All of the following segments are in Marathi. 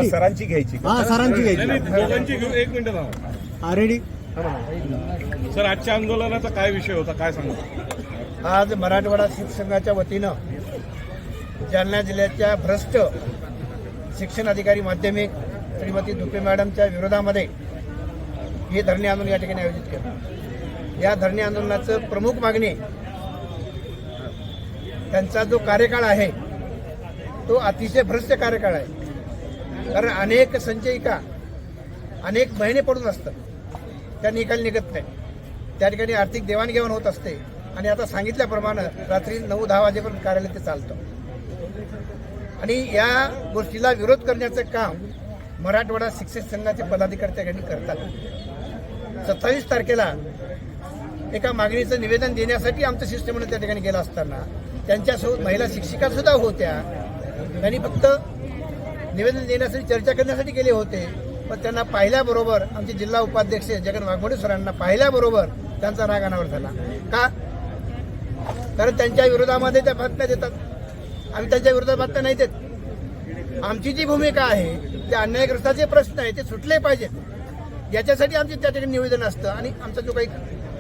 रेडी सरांची घ्यायची हा सरांची घ्यायची दोघांची घेऊन 1 मिनिट थांबा. हा रेडी सर आजच्या आंदोलनाचा काय विषय होता, काय सांगा? आज मराठवाडा शिक्षक संघाच्या वतीनं जालना जिल्ह्याच्या भ्रष्ट शिक्षण अधिकारी माध्यमिक श्रीमती दुपे मॅडमच्या विरोधामध्ये हे धरणे आंदोलन या ठिकाणी आयोजित केलं. या धरणे आंदोलनाचं प्रमुख मागणी त्यांचा जो कार्यकाळ आहे तो अतिशय भ्रष्ट कार्यकाळ आहे. कारण अनेक संचयिका अनेक महिने पडून असतात, त्या निकाल निघत नाही, त्या ठिकाणी आर्थिक देवाणघेवाण होत असते आणि आता सांगितल्याप्रमाणे रात्री 9-10 वाजेपर्यंत कार्यालय ते चालतं. आणि या गोष्टीला विरोध करण्याचं काम मराठवाडा शिक्षक संघाचे पदाधिकारी त्या ठिकाणी करतात. 27 तारखेला एका मागणीचं निवेदन देण्यासाठी आमचं शिष्टमंडळ त्या ठिकाणी गेलं असताना त्यांच्यासोबत महिला शिक्षिका सुद्धा होत्या. त्यांनी फक्त निवेदन देण्यासाठी चर्चा करण्यासाठी गेले होते, पण त्यांना पाहिल्याबरोबर आमचे जिल्हा उपाध्यक्ष जगन वाघमोडे सरांना पाहिल्याबरोबर त्यांचा राग अनावर झाला. का? कारण त्यांच्या विरोधामध्ये त्या बातम्या देतात, आम्ही त्यांच्या विरोधात बातम्या नाही देत. आमची जी भूमिका आहे त्या अन्यायग्रस्ताचे प्रश्न आहे ते सुटले पाहिजेत याच्यासाठी आमचे त्या ठिकाणी निवेदन असतं आणि आमचा जो काही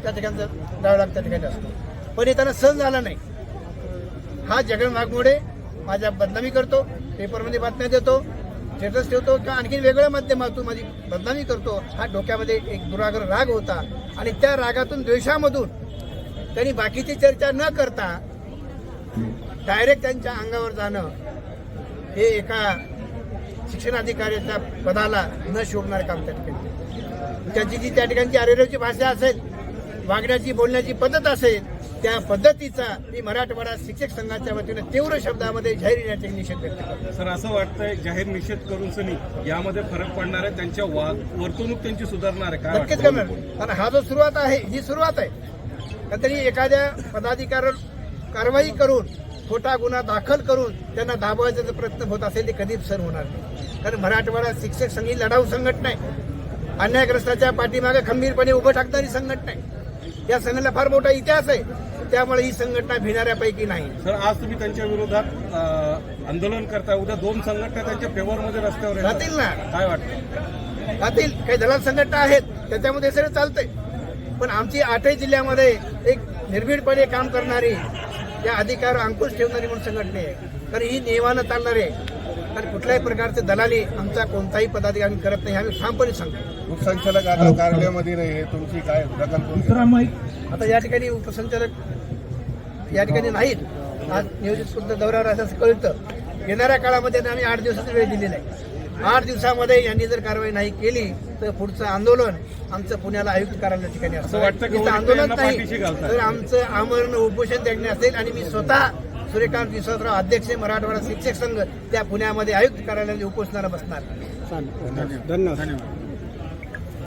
त्या ठिकाणचा डायलॉग त्या ठिकाणी असतो. पण हे त्यांना सहन झाला नाही. हा जगन वाघमोडे माझ्या बदनामी करतो, पेपरमध्ये बातम्या देतो, स्टेटस ठेवतो किंवा आणखी वेगळ्या माध्यमातून माझी बदनामी करतो. हा डोक्यामध्ये एक दुराग्रह राग होता आणि त्या रागातून द्वेषामधून त्यांनी बाकीची चर्चा न करता डायरेक्ट त्यांच्या अंगावर जाणं हे एका शिक्षणाधिकाऱ्याच्या पदाला न शोभणारं काम त्या ठिकाणी. त्याची जी त्या ठिकाणची अरेरेची भाषा असेल, वागण्याची बोलण्याची पद्धत असेल, त्या पद्धतीचा मी मराठवाडा शिक्षक संघाच्या वतीनं तीव्र शब्दामध्ये जाहीर याचे निषेध व्यक्त करतो. सर असं वाटतंय जाहीर निषेध करून सनी यामध्ये फरक पडणार आहे, त्यांच्या वर्तणूक त्यांची सुधारणार आहे, काय नक्कीच वाटतं? करणार. कारण हा जो सुरुवात आहे ही सुरुवात आहे. तरी एखाद्या पदाधिकाऱ्यावर कारवाई करून खोटा गुन्हा दाखल करून त्यांना दाबवायचा जर प्रयत्न होत असेल ते कधीच सर होणार नाही. कारण मराठवाडा शिक्षक संघ ही लढाऊ संघटना आहे, अन्यायग्रस्ताच्या पाठीमागे खंबीरपणे उभं टाकणारी संघटना आहे. या संघटनेला फार मोठा इतिहास आहे, त्यामुळे ही संघटना भिणाऱ्यापैकी नाही. सर आज तुम्ही त्यांच्या विरोधात आंदोलन करताय, उद्या 2 संघटना त्यांच्या फेवरमध्ये रस्त्यावर येतात. राहतील ना, काय वाटतं? राहतील. काही दलाल संघटना आहेत त्याच्यामध्ये सगळं चालतंय, पण आमची 8 जिल्ह्यामध्ये एक निर्भीडपणे काम करणारी, या अधिकार अंकुश ठेवणारी म्हणून संघटना आहे. कारण ही नियमानं चालणार आहे आणि कुठल्याही प्रकारचे दलाली आमचा कोणताही पदाधिकारी करत नाही, आम्ही ठामपणे सांगतो. उपसंचालक आता कार्यालयामध्ये नाही आहे, तुमची काय दखल? आता या ठिकाणी उपसंचालक या ठिकाणी नाहीत. आज नियोजित सुद्धा दौऱ्यावर असं कळतं. येणाऱ्या काळामध्ये आम्ही 8 दिवसाची वेळ दिलेला आहे. 8 दिवसामध्ये यांनी जर कारवाई नाही केली तर पुढचं आंदोलन आमचं पुण्याला आयुक्त कार्यालया ठिकाणी असं वाटतं की असतं. आंदोलन नाही पाठीशी घालताय. तर आमचं आमरण उपोषण त्याने असेल आणि मी स्वतः सूर्यकांत विश्वासराव अध्यक्ष मराठवाडा शिक्षक संघ त्या पुण्यामध्ये आयुक्त कार्यालयामध्ये उपोषणाला बसणार. धन्यवाद.